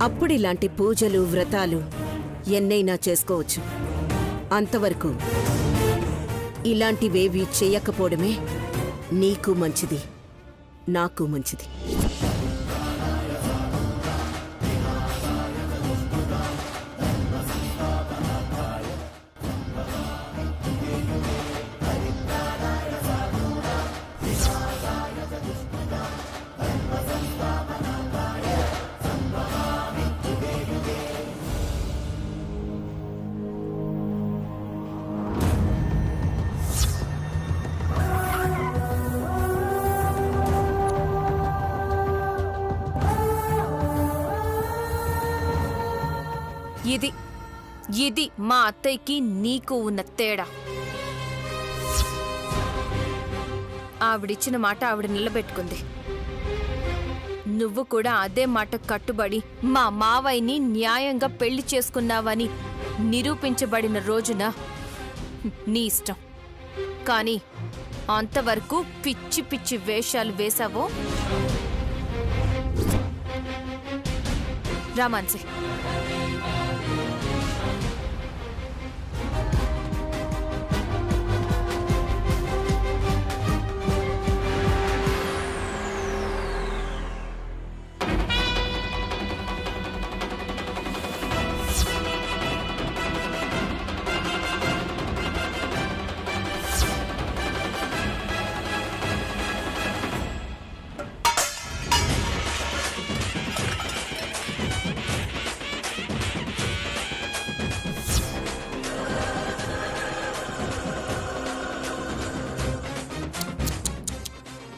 అప్పుడిలాంటి పూజలు వ్రతాలు ఎన్నైనా చేసుకోవచ్చు. అంతవరకు ఇలాంటివేవీ చెయ్యకపోవడమే నీకు మంచిది, నాకు మంచిది. ఇది మా అత్తయ్యకి నీకు ఉన్న తేడా. ఆవిడిచ్చిన మాట ఆవిడ నిలబెట్టుకుంది. నువ్వు కూడా అదే మాట కట్టుబడి మా మావయ్యని న్యాయంగా పెళ్లి చేసుకున్నావని నిరూపించబడిన రోజున నీ ఇష్టం. కానీ అంతవరకు పిచ్చి పిచ్చి వేషాలు వేశావో రామాన్సే.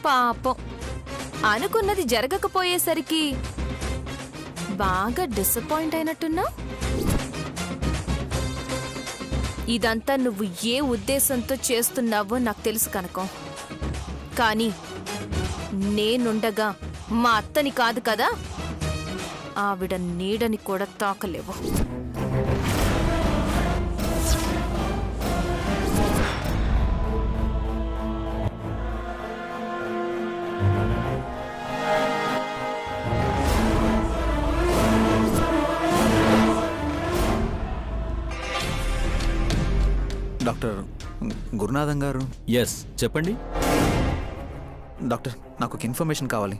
పాపం అనుకున్నది జరగకపోయేసరికి బాగా డిసప్పాయింట్ అయినట్టున్నా. ఇదంతా నువ్వు ఏ ఉద్దేశంతో చేస్తున్నావో నాకు తెలుసు కనుకో. కానీ నేనుండగా మా అత్తని కాదు కదా, ఆవిడ నీడని కూడా తాకలేవు. డాక్టర్ గురునాథం గారు. ఎస్, చెప్పండి. డాక్టర్, నాకు ఒక ఇన్ఫర్మేషన్ కావాలి,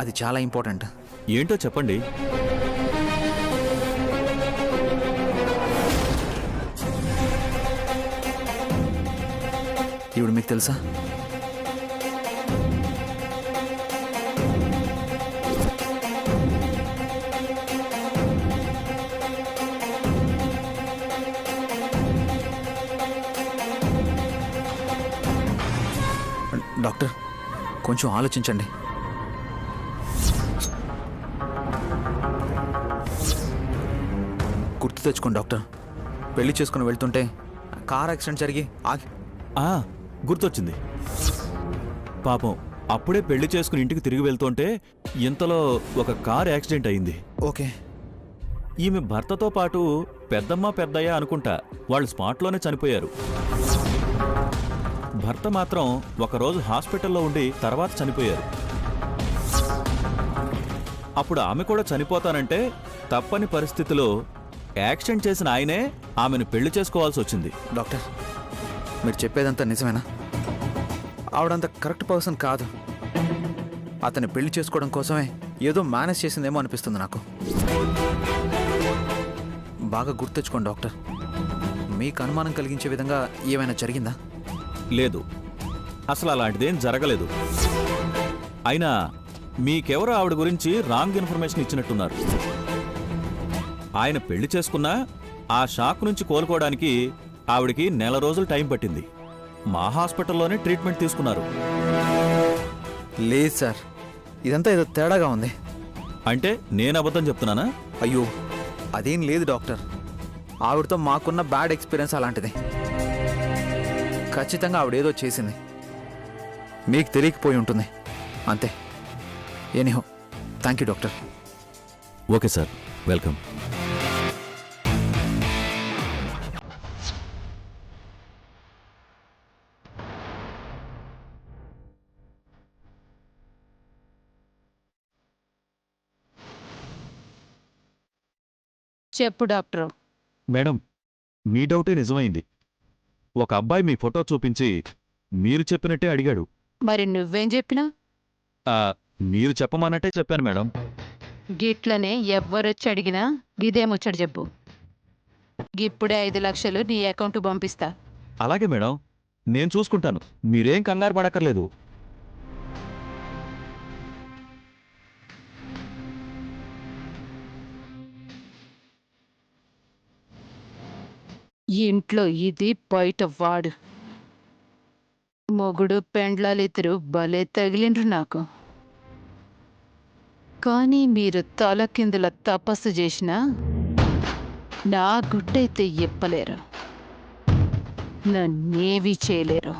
అది చాలా ఇంపార్టెంట్. ఏంటో చెప్పండి. ఈవిడ మీకు తెలుసా? డాక్టర్, కొంచెం ఆలోచించండి. గుర్తు తెచ్చుకోండి డాక్టర్. పెళ్లి చేసుకుని వెళ్తుంటే కార్ యాక్సిడెంట్ జరిగి గుర్తొచ్చింది. పాపం అప్పుడే పెళ్లి చేసుకుని ఇంటికి తిరిగి వెళ్తుంటే ఇంతలో ఒక కార్ యాక్సిడెంట్ అయింది. ఓకే. ఈమె భర్తతో పాటు పెద్దమ్మ పెద్దయ్య అనుకుంటా వాళ్ళు స్పాట్లోనే చనిపోయారు. భర్త మాత్రం ఒకరోజు హాస్పిటల్లో ఉండి తర్వాత చనిపోయారు. అప్పుడు ఆమె కూడా చనిపోతానంటే తప్పని పరిస్థితిలో యాక్సిడెంట్ చేసిన ఆయనే ఆమెను పెళ్లి చేసుకోవాల్సి వచ్చింది. డాక్టర్, మీరు చెప్పేదంతా నిజమేనా? ఆవిడంత కరెక్ట్ పర్సన్ కాదు. అతన్ని పెళ్లి చేసుకోవడం కోసమే ఏదో మేనేజ్ చేసిందేమో అనిపిస్తుంది నాకు. బాగా గుర్తెచ్చుకోండి డాక్టర్. మీకు అనుమానం కలిగించే విధంగా ఏమైనా జరిగిందా? లేదు, అసలు అలాంటిదేం జరగలేదు. అయినా మీకెవరో ఆవిడ గురించి రాంగ్ ఇన్ఫర్మేషన్ ఇచ్చినట్టున్నారు. ఆయన పెళ్లి చేసుకున్నా ఆ షాక్ నుంచి కోలుకోవడానికి ఆవిడికి 1 నెల రోజులు టైం పట్టింది. మా హాస్పిటల్లోనే ట్రీట్మెంట్ తీసుకున్నారు. లేదు సార్, ఇదంతా ఏదో తేడాగా ఉంది. అంటే నేను అబద్ధం చెప్తున్నానా? అయ్యో, అదేం లేదు డాక్టర్. ఆవిడతో మాకున్న బ్యాడ్ ఎక్స్పీరియన్స్ అలాంటిది. ఖచ్చితంగా ఆవిడేదో చేసింది, మీకు తెలియకపోయి ఉంటుంది అంతే. Anyhow, thank you doctor. Okay sir, welcome. చెప్పు డాక్టరు. మేడం, మీ డౌటే నిజమైంది. ఒక అబ్బాయి మీ ఫోటో చూపించి మీరు చెప్పినట్టే అడిగాడు. మరి నువ్వేం చెప్పినా? ఆ, మీరు చెప్పమన్నట్టే చెప్పాను మేడం. గిట్లనే ఎవ్వరొచ్చి అడిగినా గిదేమొచ్చడు చెప్పు. గిప్పుడే 5 లక్షలు నీ అకౌంట్ పంపిస్తా. అలాగే మేడం, నేను చూసుకుంటాను. మీరేం కంగారు పడక్కర్లేదు. ఇంట్లో ఇది బయట వాడు. మొగుడు పెండ్లాలిద్దరూ భలే తగిలిండ్రు నాకు. కానీ మీరు తలకిందుల తపస్సు చేసినా నా గుట్టయితే ఇప్పలేరు, నన్నేవీ చేయలేరు.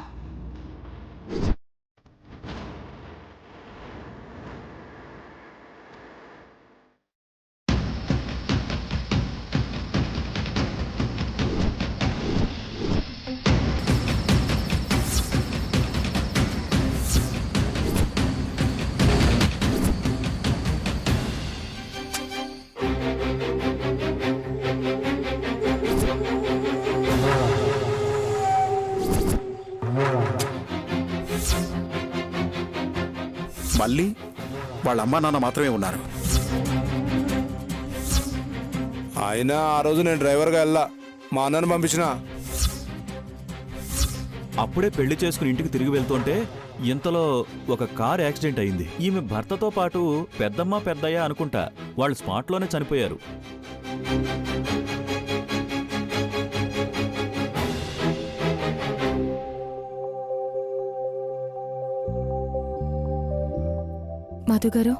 మళ్ళీ వాళ్ళ అమ్మా నాన్న మాత్రమే ఉన్నారు. అయినా ఆ రోజు నేను డ్రైవర్గా వెళ్ళా, మా అన్నను పంపించిన. అప్పుడే పెళ్లి చేసుకుని ఇంటికి తిరిగి వెళ్తుంటే ఇంతలో ఒక కార్ యాక్సిడెంట్ అయింది. ఈమె భర్తతో పాటు పెద్దమ్మ పెద్దయ్య అనుకుంటా వాళ్ళు స్పాట్లోనే చనిపోయారు. మధుగారు,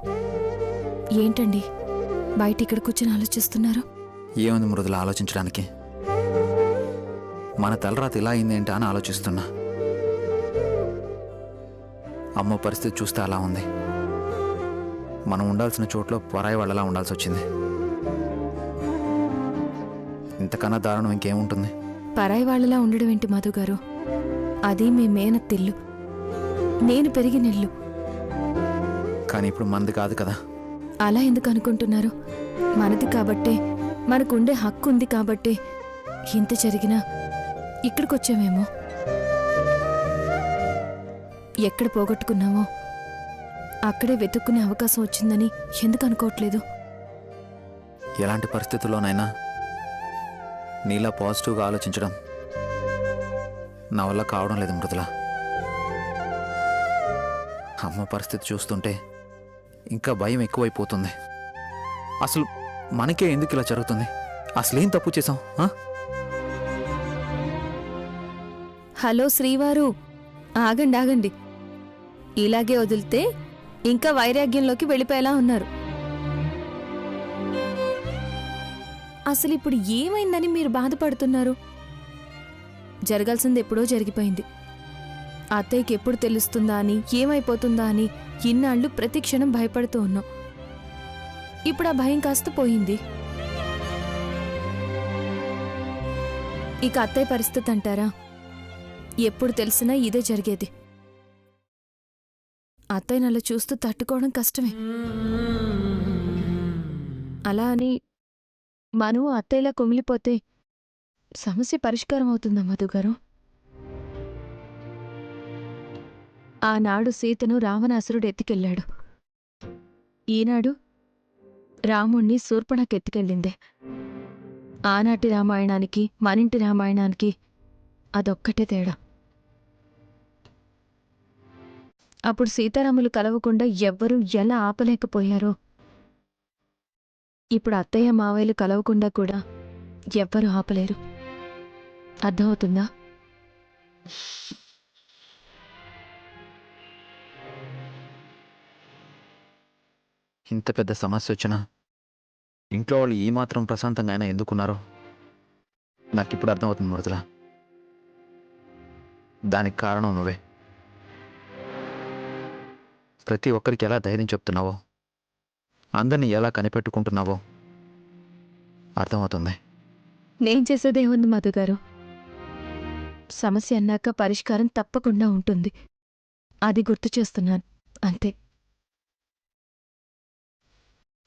ఏంటండి బయట ఇక్కడ కూర్చొని ఆలోచిస్తున్నారు? ఏముంది మృదుల ఆలోచించడానికి? మన తలరాత ఇలా అయిందేంటా అని ఆలోచిస్తున్నా. అమ్మ పరిస్థితి చూస్తే అలా ఉంది. మనం ఉండాల్సిన చోట్లో పరాయి వాళ్ళలా ఉండాల్సి వచ్చింది. ఇంతకన్నా దారుణం ఇంకేముంటుంది? పరాయి వాళ్ళలా ఉండడం ఏంటి మధుగారు? అది మీ మేనత్తిల్లు, నేను పెరిగినిల్లు. కానీ ఇప్పుడు మనది కాదు కదా. అలా ఎందుకు అనుకుంటున్నారు? మనది కాబట్టే, మనకుండే హక్కు ఉంది కాబట్టే ఇంత జరిగినా ఇక్కడికొచ్చామేమో. ఎక్కడ పోగొట్టుకున్నామో అక్కడే వెతుక్కునే అవకాశం వచ్చిందని ఎందుకు అనుకోవట్లేదు? ఎలాంటి పరిస్థితుల్లోనైనా నీలా పాజిటివ్గా ఆలోచించడం నా వల్ల కావడం లేదు మృదుల. అమ్మ పరిస్థితి చూస్తుంటే ఇంకా భయం ఎక్కువైపోతుంది. అసలు మనకే ఎందుకు ఇలా జరుగుతుంది? అసలేం తప్పు చేసాం? హలో శ్రీవారు, ఆగండి ఆగండి. ఇలాగే వదిలితే ఇంకా వైరాగ్యంలోకి వెళ్ళిపోయేలా ఉన్నారు. అసలు ఇప్పుడు ఏమైందని మీరు బాధపడుతున్నారు? జరగాల్సింది ఎప్పుడో జరిగిపోయింది. అత్తయ్యకి ఎప్పుడు తెలుస్తుందా అని, ఏమైపోతుందా అని ఇన్నాళ్ళు ప్రతి క్షణం భయపడుతూ ఉన్నాం. ఇప్పుడు ఆ భయం కాస్త పోయింది. ఇక అత్తయ్య పరిస్థితి అంటారా? ఎప్పుడు తెలిసినా ఇదే జరిగేది. అత్తయ్యని అలా చూస్తూ తట్టుకోవడం కష్టమే. అలా అని మనం అత్తయ్యలా కుమిలిపోతే సమస్య పరిష్కారం అవుతుందా మధుగారు? ఆనాడు సీతను రావణాసురుడు ఎత్తికెళ్ళాడు. ఈనాడు రాముణ్ణి శూర్పణకెత్తికెళ్ళిందే. ఆనాటి రామాయణానికి మనింటి రామాయణానికి అదొక్కటే తేడా. అప్పుడు సీతారాములు కలవకుండా ఎవ్వరూ ఎలా ఆపలేకపోయారో ఇప్పుడు అత్తయ్య మావయ్యలు కలవకుండా కూడా ఎవ్వరూ ఆపలేరు. అర్థమవుతుందా? ఇంత పెద్ద సమస్య వచ్చినా ఇంట్లో వాళ్ళు ఈ మాత్రం ప్రశాంతంగా అయినా ఎందుకున్నారో నాకు ఇప్పుడు అర్థమవుతుంది మృదుల. దానికి కారణం నువ్వే. ప్రతి ఒక్కరికి ఎలా ధైర్యం చెప్తున్నావో, అందరినీ ఎలా కనిపెట్టుకుంటున్నావో అర్థమవుతుంది. నేను చేసేదేముంది మధుగారు? సమస్య అన్నాక పరిష్కారం తప్పకుండా ఉంటుంది. అది గుర్తు చేస్తున్నాను అంతే.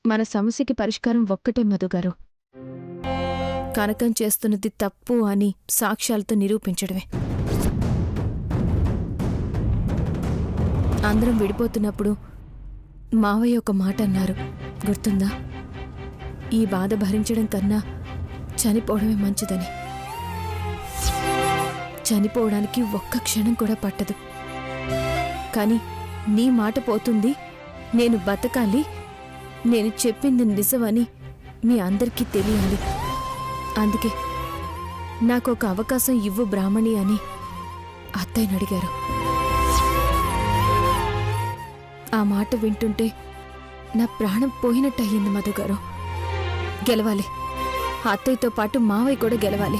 మన సమస్యకి పరిష్కారం ఒక్కటే మధుగారు. కనకం చేస్తున్నది తప్పు అని సాక్ష్యాలతో నిరూపించడమే. అందరం విడిపోతున్నప్పుడు మావయ్య ఒక మాట అన్నారు, గుర్తుందా? ఈ బాధ భరించడం కన్నా చనిపోవడమే మంచిదని. చనిపోవడానికి ఒక్క క్షణం కూడా పట్టదు. కానీ నీ మాట పోతుంది, నేను బతకాలి, నేను చెప్పింది నిజమని మీ అందరికీ తెలియాలి. అందుకే నాకు ఒక అవకాశం ఇవ్వు బ్రాహ్మణి అని అత్తయ్యని అడిగారు. ఆ మాట వింటుంటే నా ప్రాణం పోయినట్టయింది మధుగారు. గెలవాలి, అత్తయ్యతో పాటు మావయ్య కూడా గెలవాలి.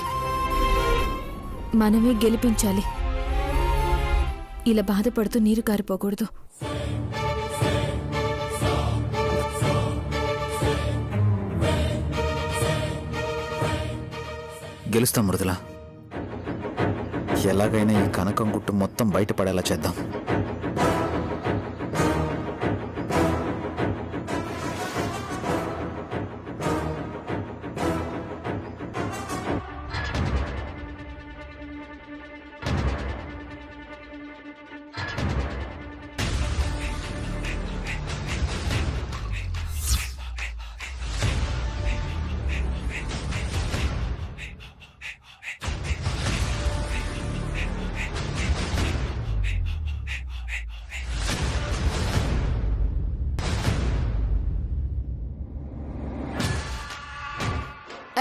మనమే గెలిపించాలి. ఇలా బాధపడుతూ నీరు కారిపోకూడదు. గెలుస్తాం మృదుల. ఎలాగైనా ఈ కనకం గుట్టు మొత్తం బయటపడేలా చేద్దాం.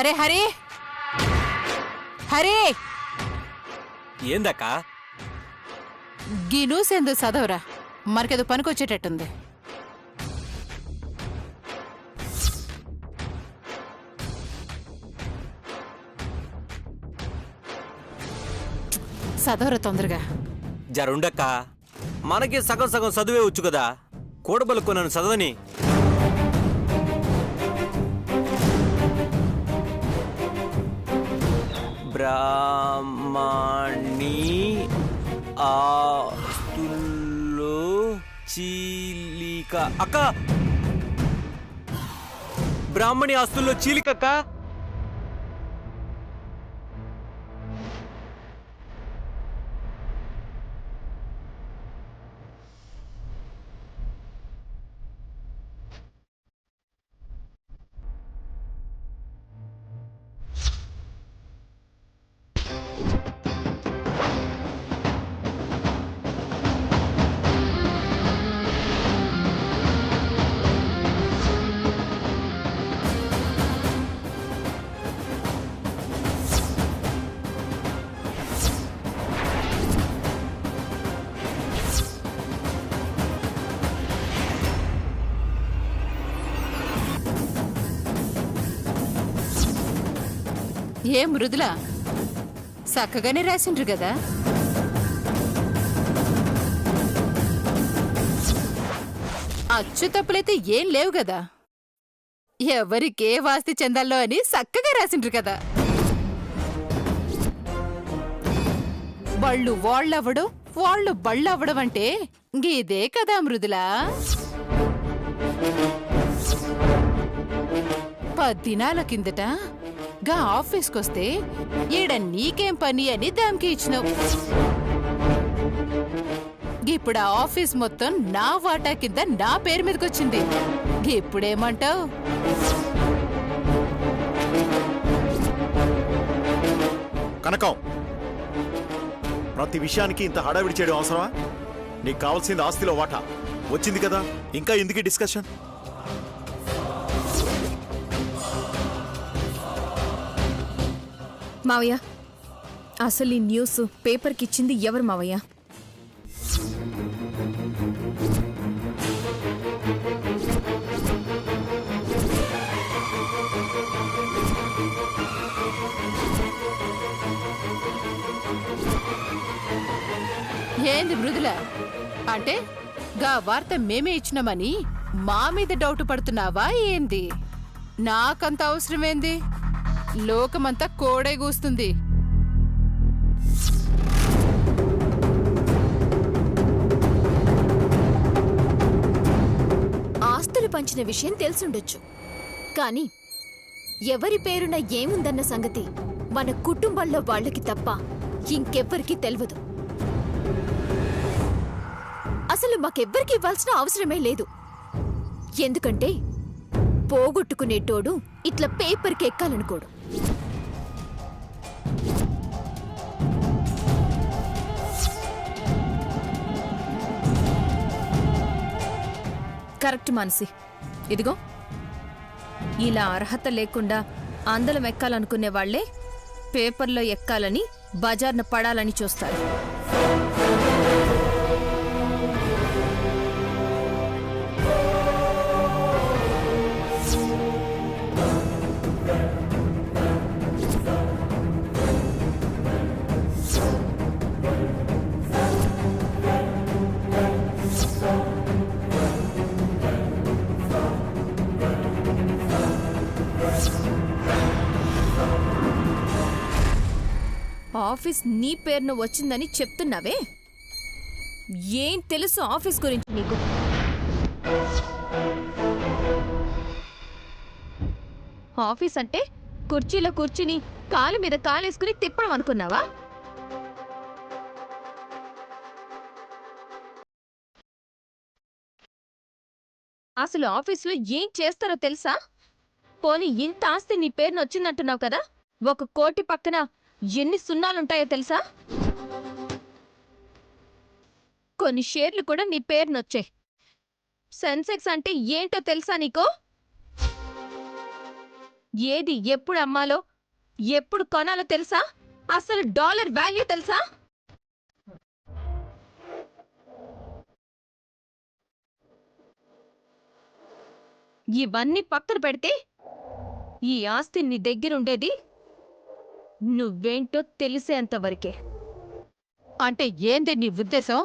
అరే హరి, హరి, ఏందక్కా? గీ న్యూస్ ఎందుకు చదవరా, మరికేదో పనికొచ్చేటట్టుంది. చదవరా తొందరగా. జరుండక్క, మనకి సగం సగం చదువే వచ్చు కదా, కూడబలుకో నన్ను చదవని. బ్రాహ్మణి ఆస్తుల్లో చీలిక. అక్క, బ్రాహ్మణి ఆస్తుల్లో చీలికక్క. ఏ మృదుల, చక్కగానే రాసిండ్రు కదా. అచ్చు తప్పులైతే ఏం లేవు కదా. ఎవరికే వాస్తి చెందాలో అని చక్కగా రాసిండ్రు కదా. బళ్ళు వాళ్ళవ్వడం, వాళ్ళు బళ్ళవ్వడం అంటే గీదే కదా మృదులా. 10 దినాల కిందట గా ఆఫీస్కొస్తే ఈడ నీకేం పని అని దానికి ఇచ్చినావు. ఇప్పుడు ఆ ఆఫీస్ మొత్తం నా వాటా కింద నా పేరు మీదకొచ్చింది. ఇప్పుడేమంటావు? కనకం, ప్రతి విషయానికి ఇంత హడావిడి చేయడం అవసరమా? నీకు కావాల్సింది ఆస్తిలో వాటా వచ్చింది కదా, ఇంకా ఎందుకు డిస్కషన్? మావయ్య, అసలు ఈ న్యూస్ పేపర్కి ఇచ్చింది ఎవరు మావయ్య? ఏంది మృదుల అంటే గా వార్త మేమే ఇచ్చినామని మా మీద డౌట్ పడుతున్నావా ఏంది? నాకంత అవసరమేంది? లోకమంతా కోడే కూస్తుంది. ఆస్తులు పంచిన విషయం తెలుసుండొచ్చు, కానీ ఎవరి పేరున ఏముందన్న సంగతి మన కుటుంబంలో వాళ్ళకి తప్ప ఇంకెవ్వరికీ తెలియదు. అసలు మాకెవ్వరికి ఇవ్వాల్సిన అవసరమే లేదు. ఎందుకంటే పోగొట్టుకునేటోడు ఇట్లా పేపర్కి ఎక్కాలనుకోడు. కరెక్ట్ మానసి. ఇదిగో ఇలా అర్హత లేకుండా అందలం ఎక్కాలనుకునే వాళ్లే పేపర్లో ఎక్కాలని బజార్న పడాలని చూస్తారు. ఆఫీస్ నీ పేరున వచ్చిందని చెప్తున్నావే, ఏం తెలుసు ఆఫీస్ గురించి నీకు? ఆఫీస్ అంటే కుర్చీలో కూర్చుని కాలు మీద కాలేసుకుని తిప్పడం అనుకున్నావా? అసలు ఆఫీసులో ఏం చేస్తారో తెలుసా? పోనీ ఇంత ఆస్తి నీ పేరున వచ్చిందంటున్నావు కదా, 1 కోటి పక్కన ఎన్ని సున్నాలుంటాయో తెలుసా? కొన్ని షేర్లు కూడా నీ పేరునొచ్చాయి. సెన్సెక్స్ అంటే ఏంటో తెలుసా నీకు? ఏది ఎప్పుడు అమ్మాలో ఎప్పుడు కొనాలో తెలుసా? అసలు డాలర్ వాల్యూ తెలుసా? ఇవన్నీ పక్కన పెడితే ఈ ఆస్తి నీ దగ్గరుండేది నువ్వేంటో తెలిసేంతవరకే. అంటే ఏంది నీ ఉద్దేశం?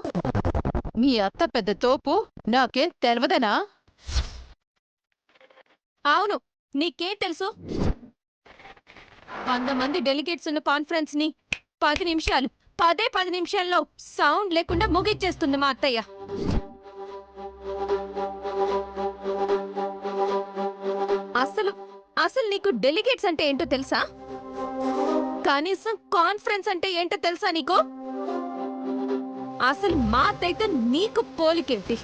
మీ అత్త పెద్ద తోపు, నాకేం తెలవదనా? అవును, నీకేం తెలుసు? 100 మంది డెలిగేట్స్ ఉన్న కాన్ఫరెన్స్ ని 10 నిమిషాలు 10 నిమిషాల్లో సౌండ్ లేకుండా ముగిచ్చేస్తుంది మా అత్తయ్య. అసలు నీకు డెలిగేట్స్ అంటే ఏంటో తెలుసా? కనీసం కాన్ఫరెన్స్ అంటే ఏంటో తెలుసా నీకు? అసలు మా అత్తయ్యతో నీకు పోలికేంటి?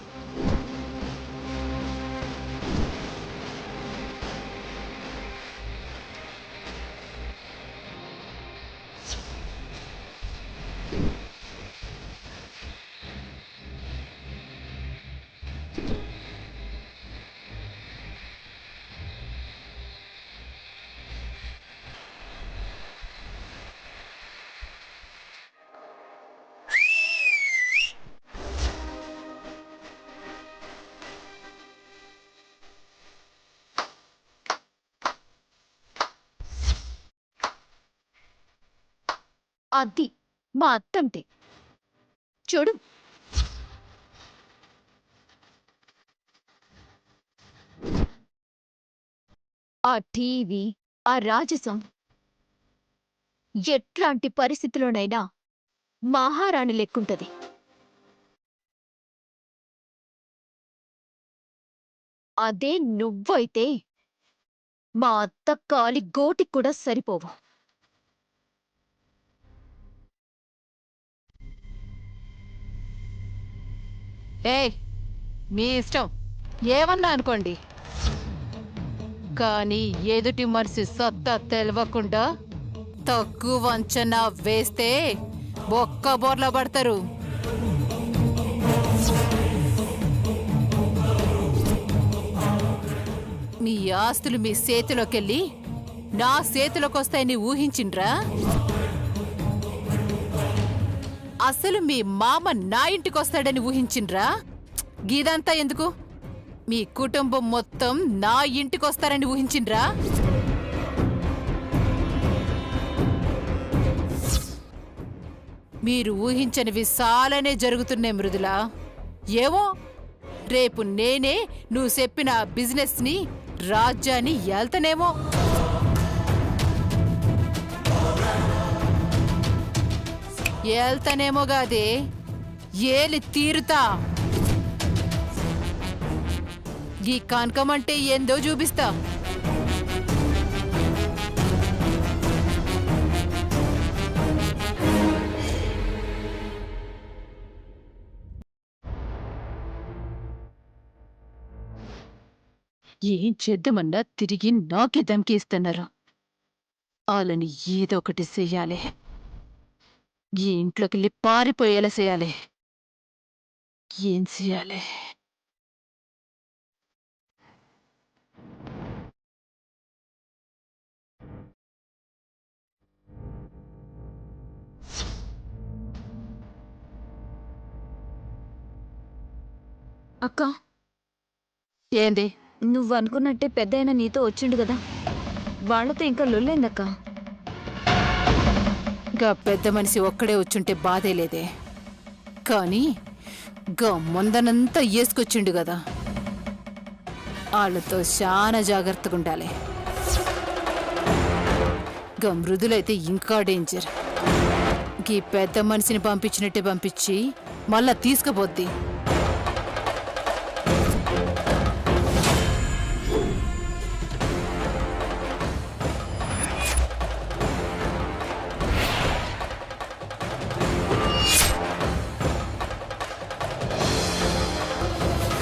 అది మా అత్తంటే చూడు. ఆ టీవీ, ఆ రాజసం ఎట్లాంటి పరిస్థితిలోనైనా మహారాణి లెక్కుంటది. అదే నువ్వైతే మా అత్త కాలి గోటికి కూడా సరిపోవు. ఏయ్, మీ ఇష్టం, ఏమన్నా అనుకోండి. కానీ ఎదుటి మనిషి సత్తా తెలవకుండా తక్కువ అంచనా వేస్తే బొక్క బోర్ల పడతారు. మీ ఆస్తులు మీ చేతిలోకెళ్ళి నా చేతిలోకి వస్తాయని ఊహించిండ్రా? అసలు మీ మామ నా ఇంటికి వస్తాడని ఊహించిండ్రా? గీదంతా ఎందుకు? మీ కుటుంబం మొత్తం నా ఇంటికి వస్తారని ఊహించిండ్రా? మీరు ఊహించనివి చాలానే జరుగుతున్నాయి మృదులా. ఏమో, రేపు నేనే నువ్వు చెప్పిన బిజినెస్ని, రాజ్యాన్ని ఏల్తనేమో. ఏల్తనేమో గాదే, ఏలి తీరుతా. ఈ కనకమంటే ఏందో చూపిస్తా. ఏం చేద్దామన్నా తిరిగి నాకే ధమ్కి ఇస్తున్నారు. వాళ్ళని ఏదో ఒకటి చెయ్యాలి. ఈ ఇంట్లోకెళ్ళి పారిపోయేలా చేయాలి. ఏం చేయాలి? అక్క, ఏంది? నువ్వు అనుకున్నట్టే పెద్దయిన నీతో వచ్చిండు కదా, వాళ్ళతో ఇంకా లొల్లేందక్క. గా పెద్ద మనిషి ఒక్కడే వచ్చుంటే బాధే లేదే, కానీ గా ముందనంతా వేసుకొచ్చిండు కదా, వాళ్ళతో చాలా జాగ్రత్తగా ఉండాలి. గా మృదులైతే ఇంకా డేంజర్. గీ పెద్ద మనిషిని పంపించినట్టే పంపించి మళ్ళా తీసుకుపోద్ది.